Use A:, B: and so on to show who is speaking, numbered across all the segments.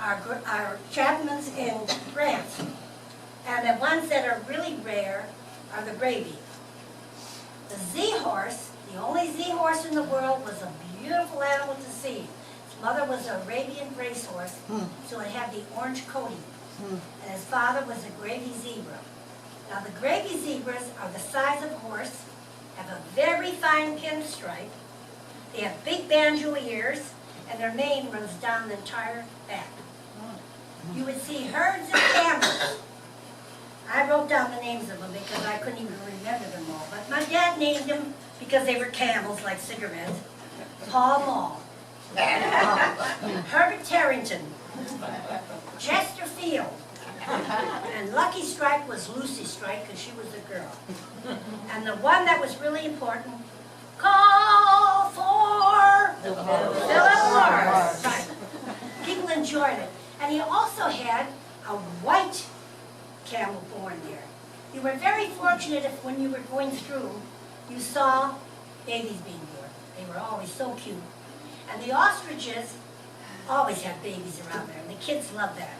A: are Chapmans in France. And the ones that are really rare are the gravy. The Z-horse, the only Z-horse in the world, was a beautiful animal to see. His mother was an Arabian racehorse, so it had the orange coating. And his father was a gravy zebra. Now the gravy zebras are the size of a horse, have a very fine pinstripe, they have big banjo ears, and their mane runs down the entire back. You would see herds of camels. I wrote down the names of them because I couldn't even remember them all. But my dad named them because they were camels, like cigarettes. Paul Mall, Herbert Tarrington, Chester Field, and Lucky Strike was Lucy Strike because she was a girl. And the one that was really important, call for Philip Morris. Right. People enjoyed it. And he also had a white camel born there. You were very fortunate if when you were going through, you saw babies being born. They were always so cute. And the ostriches always had babies around there, and the kids loved that.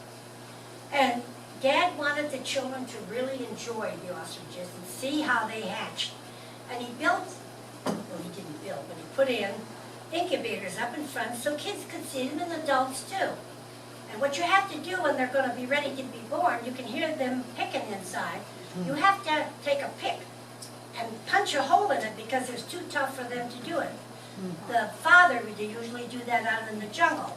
A: And Dad wanted the children to really enjoy the ostriches and see how they hatched. And he built, well, he didn't build, but he put in incubators up in front so kids could see them and adults too. And what you have to do when they're going to be ready to be born, you can hear them picking inside. You have to take a pick and punch a hole in it because it's too tough for them to do it. The father would usually do that out in the jungle.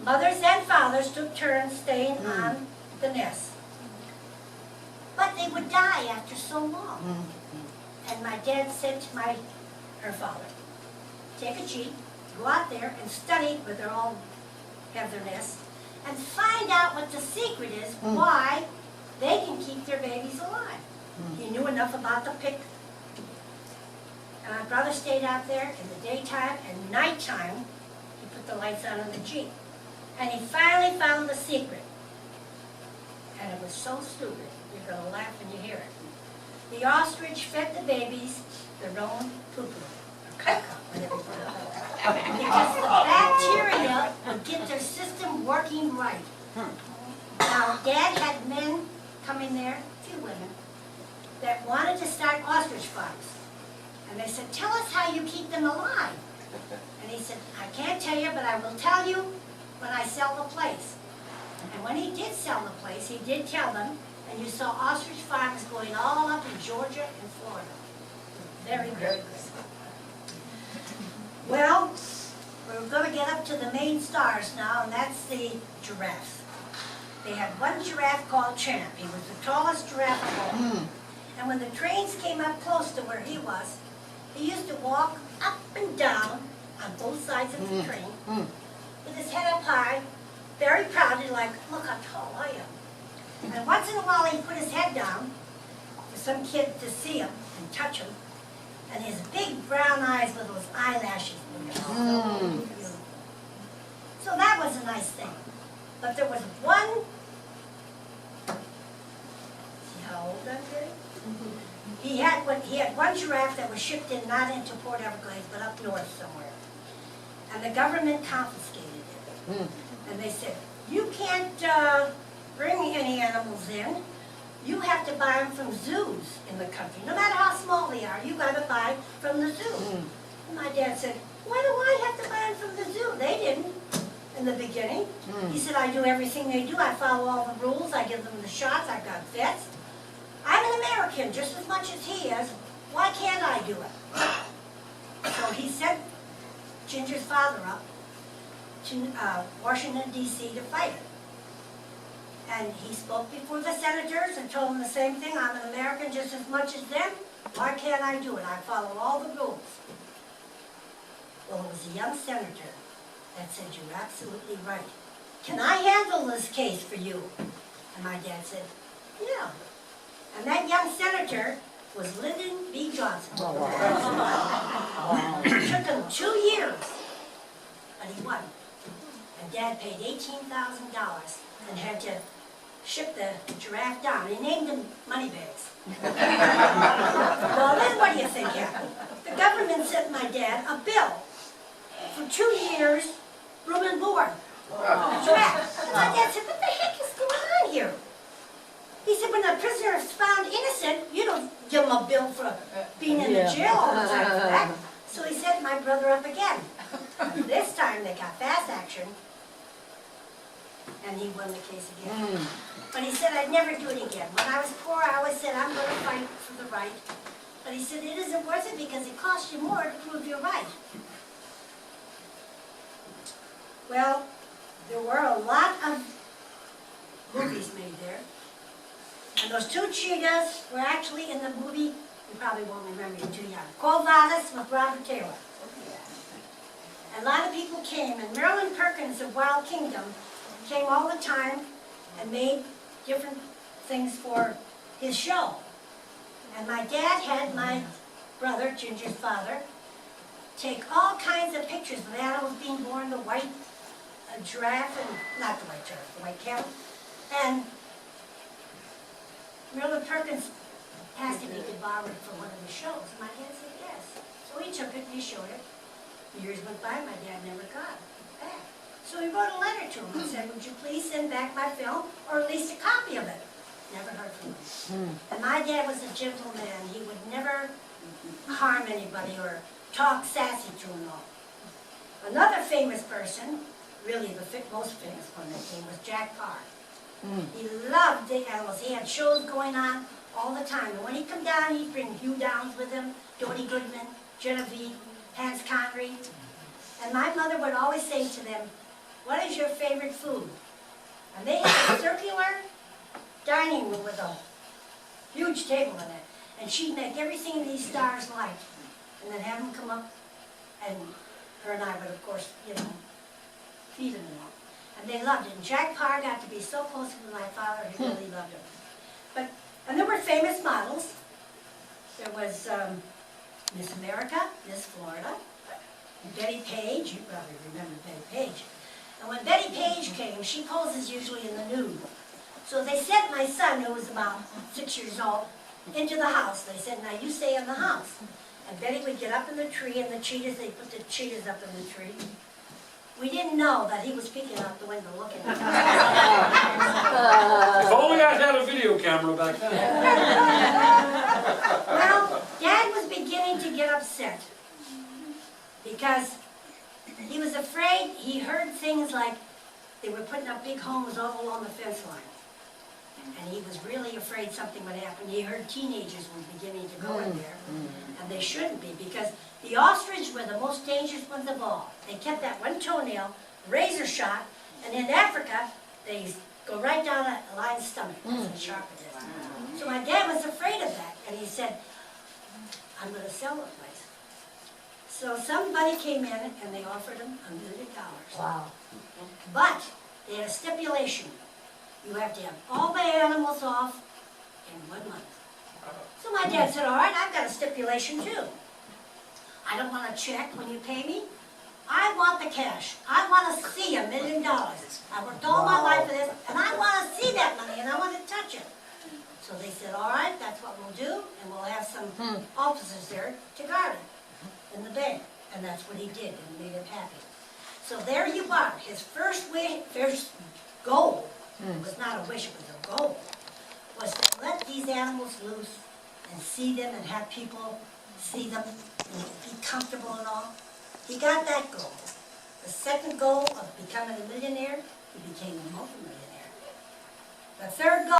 A: Mothers and fathers took turns staying on the nest. But they would die after so long. And my dad said to her father, take a jeep, go out there and study where they all have their nests, and find out what the secret is, why they can keep their babies alive. He knew enough about the pick. And my brother stayed out there in the daytime and nighttime. He put the lights on in the Jeep. And he finally found the secret. And it was so stupid, you're going to laugh when you hear it. The ostrich fed the babies their own poo-poo, or caca, whatever you call it. Because the bacteria would get their system working right. Now, Dad had men come in there, a few women, that wanted to start ostrich farms. And they said, tell us how you keep them alive. And he said, I can't tell you, but I will tell you when I sell the place. And when he did sell the place, he did tell them, and you saw ostrich farms going all up in Georgia and Florida. Very, very good. Well, we're going to get up to the main stars now, and that's the giraffes. They had one giraffe called Champ. He was the tallest giraffe of all. And when the trains came up close to where he was, he used to walk up and down on both sides of the train with his head up high, very proudly, like, look how tall I am. And once in a while he'd put his head down for some kid to see him and touch him, and his big brown eyes with those eyelashes were so beautiful. So that was a nice thing. But there was one, see how old I'm getting? He had one giraffe that was shipped in, not into Port Everglades, but up north somewhere. And the government confiscated it. And they said, you can't bring any animals in. You have to buy them from zoos in the country. No matter how small they are, you got to buy from the zoo. And my dad said, why do I have to buy them from the zoo? They didn't in the beginning. He said, I do everything they do. I follow all the rules. I give them the shots. I've got vets. I'm an American just as much as he is. Why can't I do it? So he sent Ginger's father up to Washington, D.C. to fight it. And he spoke before the senators and told them the same thing. I'm an American just as much as them. Why can't I do it? I follow all the rules. Well, it was a young senator that said, you're absolutely right. Can I handle this case for you? And my dad said, yeah. And that young senator was Lyndon B. Johnson. It took him 2 years, but he won. And Dad paid $18,000 and had to ship the giraffe down. He named them Moneybags. Well, then what do you think happened? The government sent my dad a bill for 2 years, room and board. Giraffe. And my dad said, what the heck is going on here? He said, when a prisoner is found innocent, you don't give him a bill for being in the jail all the time for that. So he set my brother up again. This time they got fast action, and he won the case again. But he said, I'd never do it again. When I was poor, I always said, I'm going to fight for the right. But he said, it isn't worth it because it costs you more to prove you're right. Well, there were a lot of movies made there. And those two cheetahs were actually in the movie, you probably won't remember, you're too young, Quo Vadis with Robert Taylor. A lot of people came, and Marilyn Perkins of Wild Kingdom came all the time and made different things for his show. And my dad had my brother, Ginger's father, take all kinds of pictures of animals being born, the white giraffe, and not the white giraffe, the white camel. And Marilyn Perkins asked if he could borrow it for one of the shows. My dad said yes. So he took it and he showed it. Years went by, my dad never got it back. So he wrote a letter to him and said, would you please send back my film, or at least a copy of it? Never heard from him. And my dad was a gentleman. He would never harm anybody or talk sassy to them all. Another famous person, really the most famous one that came, was Jack Parr. He loved the animals. He had shows going on all the time. And when he'd come down, he'd bring Hugh Downs with him, Dodie Goodman, Genevieve, Hans Connery. And my mother would always say to them, what is your favorite food? And they had a circular dining room with a huge table in it. And she'd make everything these stars liked. And then have them come up, and her and I would, of course, feed them all. And they loved it. And Jack Parr got to be so close with my father, he really loved him. And there were famous models. There was Miss America, Miss Florida, and Betty Page. You probably remember Betty Page. And when Betty Page came, she poses usually in the nude. So they sent my son, who was about 6 years old, into the house. They said, now you stay in the house. And Betty would get up in the tree, and the cheetahs, they put the cheetahs up in the tree. We didn't know that he was peeking out the window looking at us.
B: If only I had a video camera back then.
A: Well, Dad was beginning to get upset because he was afraid. He heard things like they were putting up big homes all along the fence line. And he was really afraid something would happen. He heard teenagers were beginning to go in there. And they shouldn't be, because the ostrich were the most dangerous ones of all. They kept that one toenail, razor shot, and in Africa, they go right down a lion's stomach. That's how sharp it is. So my dad was afraid of that, and he said, I'm going to sell the place. So somebody came in, and they offered him $1 million.
C: Wow.
A: But they had a stipulation. You have to have all the animals off in 1 month. So my dad said, all right, I've got a stipulation too. I don't want a check when you pay me. I want the cash. I want to see $1 million. I worked all my life for this, and I want to see that money, and I want to touch it. So they said, all right, that's what we'll do, and we'll have some officers there to guard it in the bank. And that's what he did, and made him happy. So there you are. His first goal, was not a wish, it was a goal, was to let these animals loose and see them and have people see them and be comfortable and all. He got that goal. The second goal of becoming a millionaire, he became a multimillionaire. The third goal